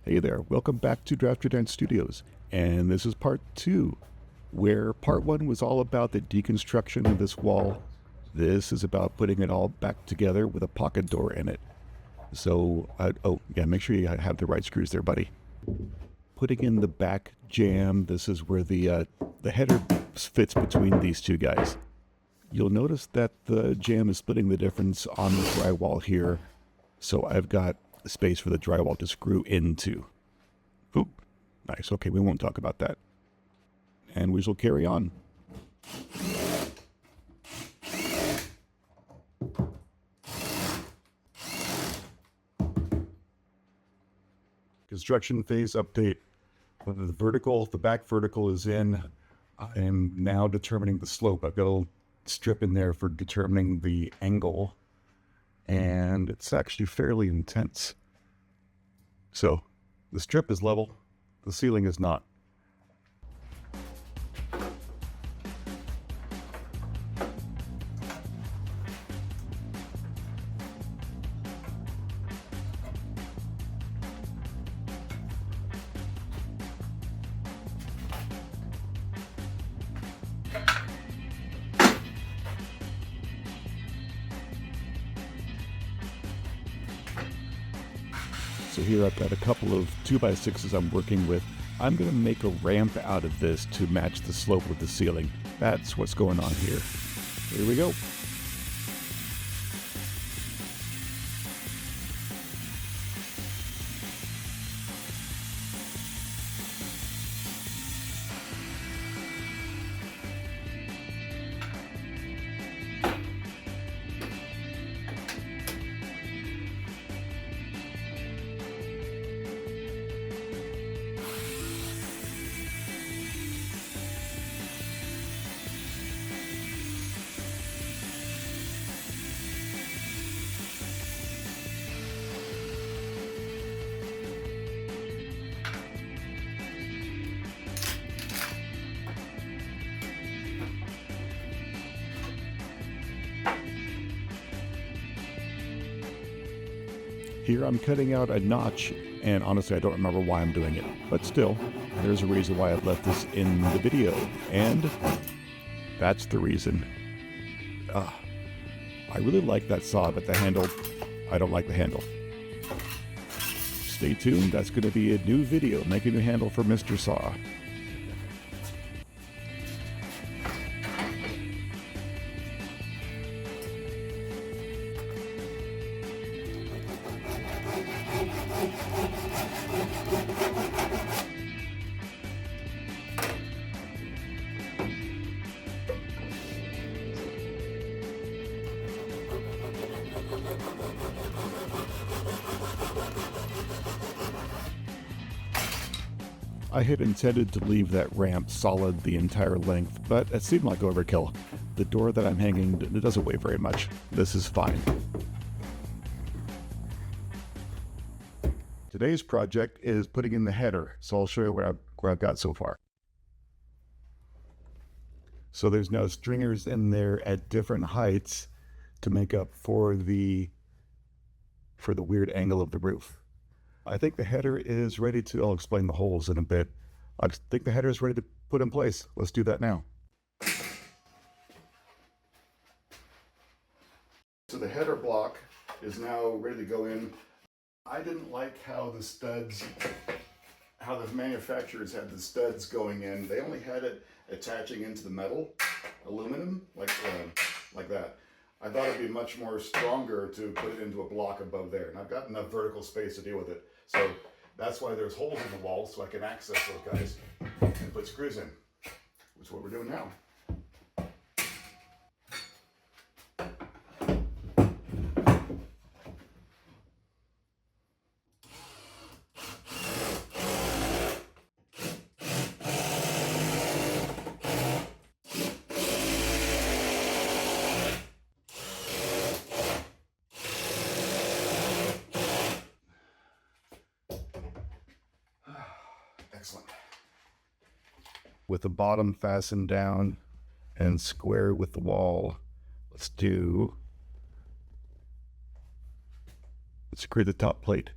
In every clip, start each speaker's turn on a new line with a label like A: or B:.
A: Hey there, welcome back to DrafterDan Studios, and this is part 2, where part 1 was all about the deconstruction of this wall. This is about putting it all back together with a pocket door in it. So, oh yeah, make sure you have the right screws there, buddy. Putting in the back jamb, this is where the header fits between these two guys. You'll notice that the jamb is splitting the difference on the drywall here, so I've got space for the drywall to screw into. Oop, nice. Okay, we won't talk about that. And we shall carry on. Construction phase update. The back vertical is in. I am now determining the slope. I've got a little strip in there for determining the angle, and it's actually fairly intense. So the strip is level, the ceiling is not. So here I've got a couple of 2x6s I'm working with. I'm going to make a ramp out of this to match the slope of the ceiling. That's what's going on here. Here we go. Here I'm cutting out a notch, and honestly I don't remember why I'm doing it, but still, there's a reason why I've left this in the video, and that's the reason. I really like that saw, but the handle, I don't like the handle. Stay tuned, that's going to be a new video, make a new handle for Mr. Saw. I had intended to leave that ramp solid the entire length, but it seemed like overkill. The door that I'm hanging doesn't weigh very much. This is fine. Today's project is putting in the header, so I'll show you where I've got so far. So there's now stringers in there at different heights to make up for the weird angle of the roof. I think the header is ready to, I'll explain the holes in a bit. I think the header is ready to put in place. Let's do that now. So the header block is now ready to go in. I didn't like how the manufacturers had the studs going in. They only had it attaching into the metal, aluminum, like that. I thought it'd be much more stronger to put it into a block above there. And I've got enough vertical space to deal with it. So that's why there's holes in the wall, so I can access those guys and put screws in, which is what we're doing now. Excellent. With the bottom fastened down and square with the wall, let's secure the top plate.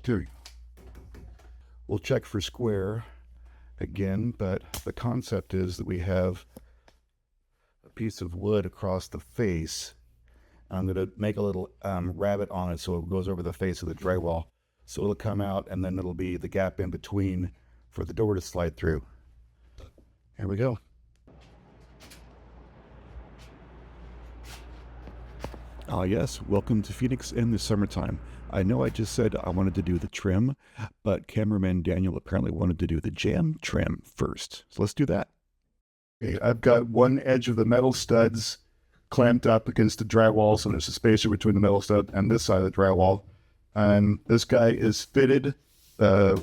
A: There we go. We'll check for square again, but the concept is that we have a piece of wood across the face. I'm going to make a little rabbet on it so it goes over the face of the drywall. So it'll come out, and then it'll be the gap in between for the door to slide through. Here we go. Ah yes, welcome to Phoenix in the summertime. I know I just said I wanted to do the trim, but cameraman Daniel apparently wanted to do the jamb trim first. So let's do that. Okay, I've got one edge of the metal studs clamped up against the drywall, so there's a spacer between the metal stud and this side of the drywall. And this guy is fitted, the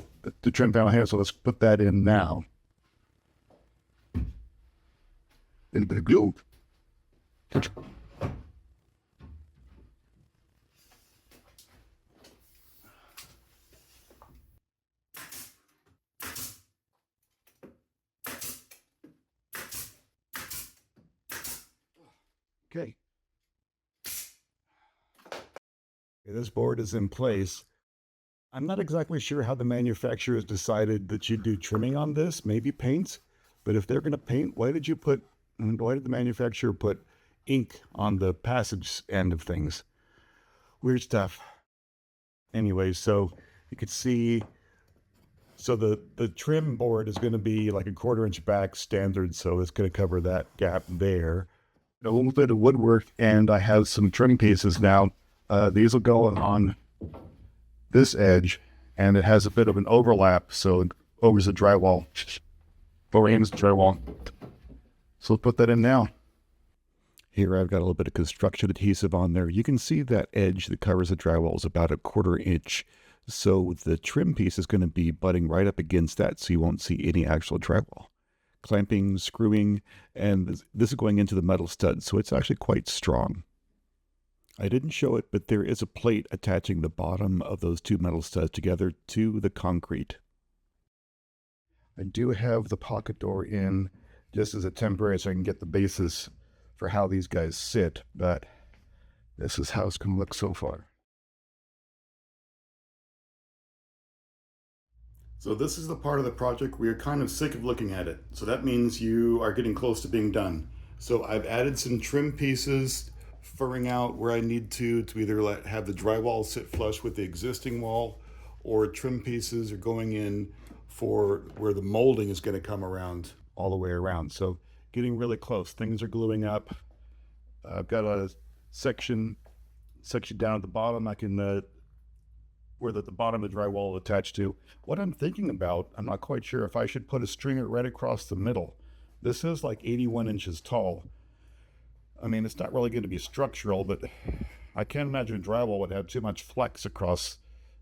A: trim panel here, so let's put that in now. A little bit of glue. Okay. This board is in place. I'm not exactly sure how the manufacturer has decided that you do trimming on this, maybe paint, but if they're going to paint, why did the manufacturer put ink on the passage end of things? Weird stuff. Anyway, so you could see, so the trim board is going to be like a 1/4 inch back standard, so it's going to cover that gap there. A little bit of woodwork, and I have some trim pieces now. These will go on this edge, and it has a bit of an overlap, so it overs the drywall. Overhangs the drywall. So we'll put that in now. Here I've got a little bit of construction adhesive on there. You can see that edge that covers the drywall is about a 1/4 inch. So the trim piece is going to be butting right up against that, so you won't see any actual drywall. Clamping, screwing, and this is going into the metal stud, so it's actually quite strong. I didn't show it, but there is a plate attaching the bottom of those two metal studs together to the concrete. I do have the pocket door in just as a temporary so I can get the basis for how these guys sit, but this is how it's going to look so far. So this is the part of the project where you're kind of sick of looking at it. So that means you are getting close to being done. So I've added some trim pieces, furring out where I need to either have the drywall sit flush with the existing wall, or trim pieces are going in for where the molding is going to come around all the way around. So getting really close. Things are gluing up. I've got a section down at the bottom. I can where the bottom of the drywall will attach to. What I'm thinking about, I'm not quite sure if I should put a stringer right across the middle. This is like 81 inches tall. I mean, it's not really going to be structural, but I can't imagine drywall would have too much flex across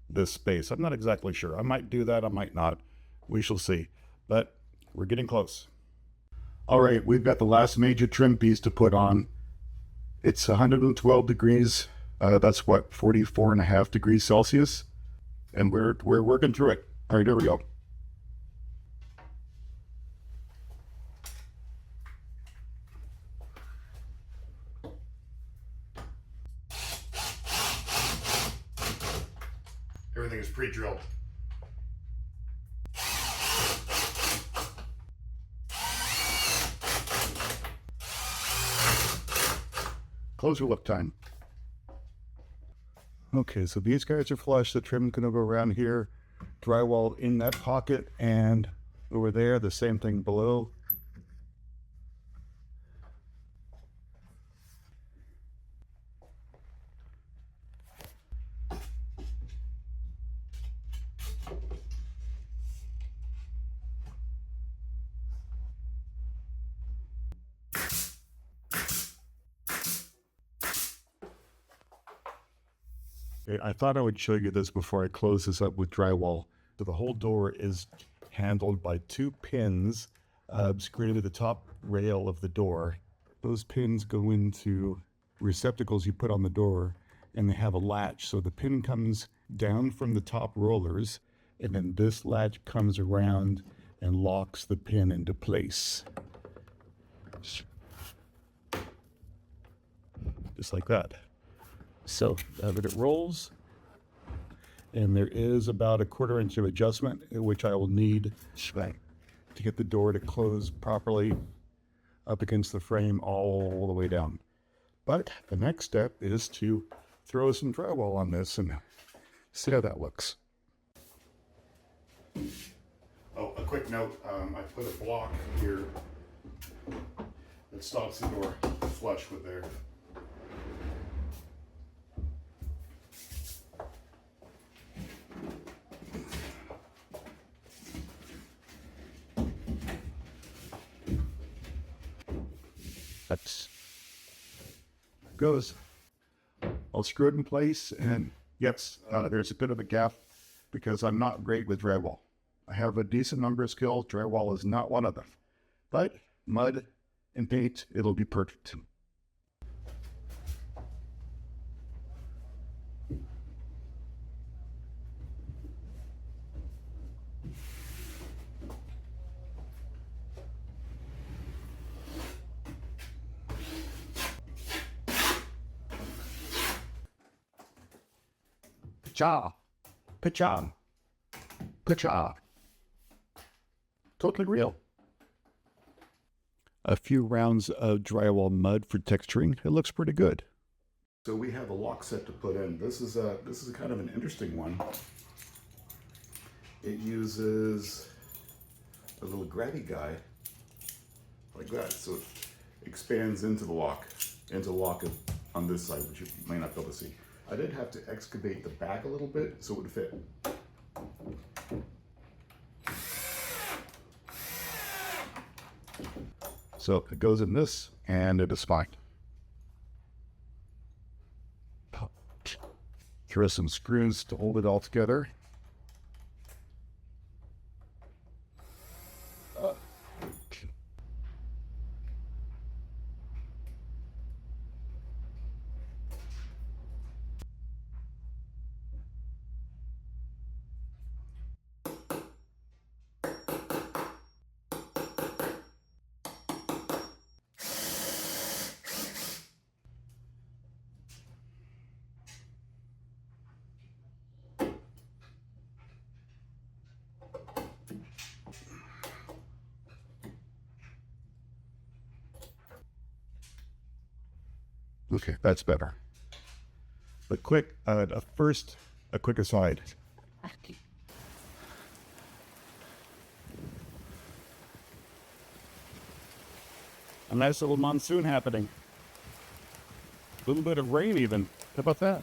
A: this space. I'm not exactly sure. I might do that, I might not. We shall see. But we're getting close. All right, we've got the last major trim piece to put on. It's 112 degrees. That's what, 44.5 degrees Celsius? And we're working through it. All right, here we go. Everything is pre-drilled. Closer look time. Okay, so these guys are flush. The trim's gonna go around here, drywall in that pocket, and over there, the same thing below. I thought I would show you this before I close this up with drywall. So the whole door is handled by 2 pins screwed into the top rail of the door. Those pins go into receptacles you put on the door, and they have a latch. So the pin comes down from the top rollers, and then this latch comes around and locks the pin into place. Just like that. So that it rolls, and there is about a 1/4 inch of adjustment, which I will need to get the door to close properly up against the frame all the way down. But the next step is to throw some drywall on this and see how that looks. Oh, a quick note, I put a block here that stops the door flush with there. That's goes. I'll screw it in place, and yes, there's a bit of a gap because I'm not great with drywall. I have a decent number of skills. Drywall is not one of them. But mud and paint, it'll be perfect. Pacha, pacha, pacha. Totally real. A few rounds of drywall mud for texturing. It looks pretty good. So we have a lock set to put in. This is a kind of an interesting one. It uses a little grabby guy like that, so it expands into the lock on this side, which you may not be able to see. I did have to excavate the back a little bit so it would fit. So it goes in this, and it is fine. Here are some screws to hold it all together. Okay, that's better. But first, a quick aside. A nice little monsoon happening. A little bit of rain even. How about that?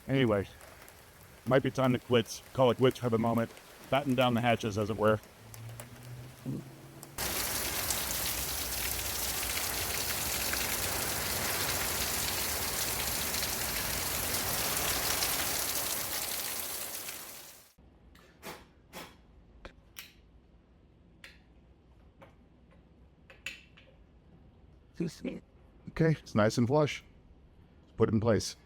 A: Anyway, might be time to quits. Call it quits for the moment. Batten down the hatches, as it were. Okay, it's nice and flush. Put it in place.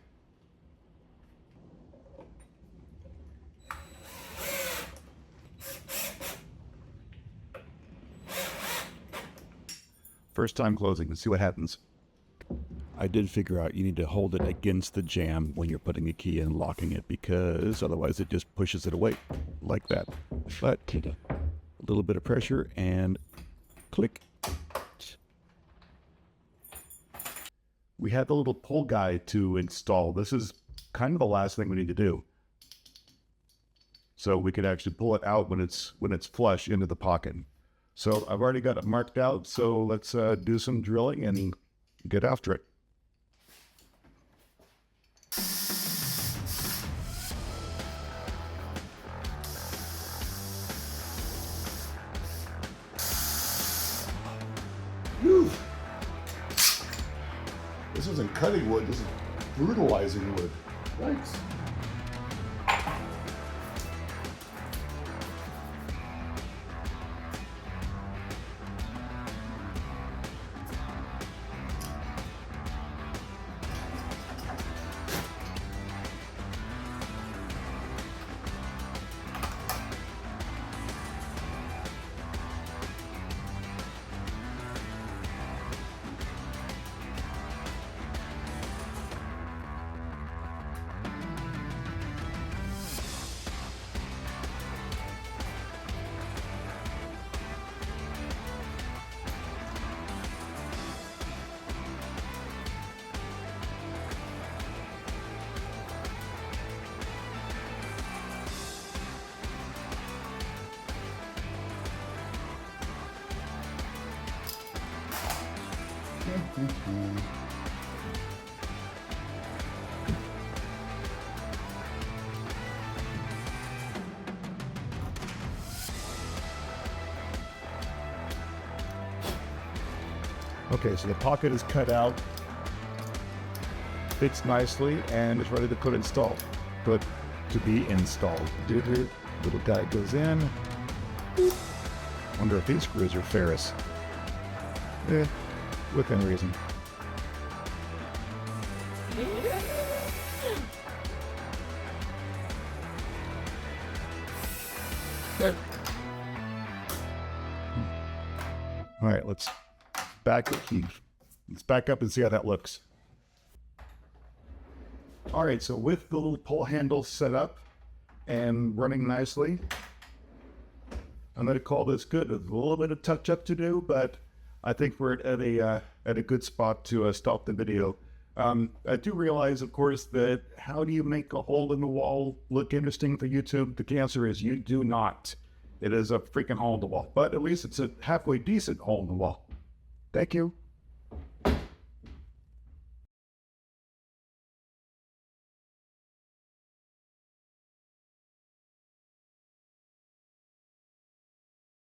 A: First time closing, let's see what happens. I did figure out you need to hold it against the jamb when you're putting a key in, locking it, because otherwise it just pushes it away like that. But a little bit of pressure and click. We had the little pull guide to install. This is kind of the last thing we need to do. So we could actually pull it out when it's flush into the pocket. So I've already got it marked out. So let's do some drilling and get after it. Whew. This isn't cutting wood, this is brutalizing wood. Thanks. Okay, so the pocket is cut out, fits nicely, and is ready to put to be installed. Little guy goes in. Wonder if these screws are ferrous. Within reason. All right, let's back up and see how that looks. All right, so with the little pull handle set up and running nicely, I'm going to call this good. There's a little bit of touch up to do, but I think we're at a good spot to stop the video. I do realize, of course, that how do you make a hole in the wall look interesting for YouTube? The answer is you do not. It is a freaking hole in the wall, but at least it's a halfway decent hole in the wall. Thank you.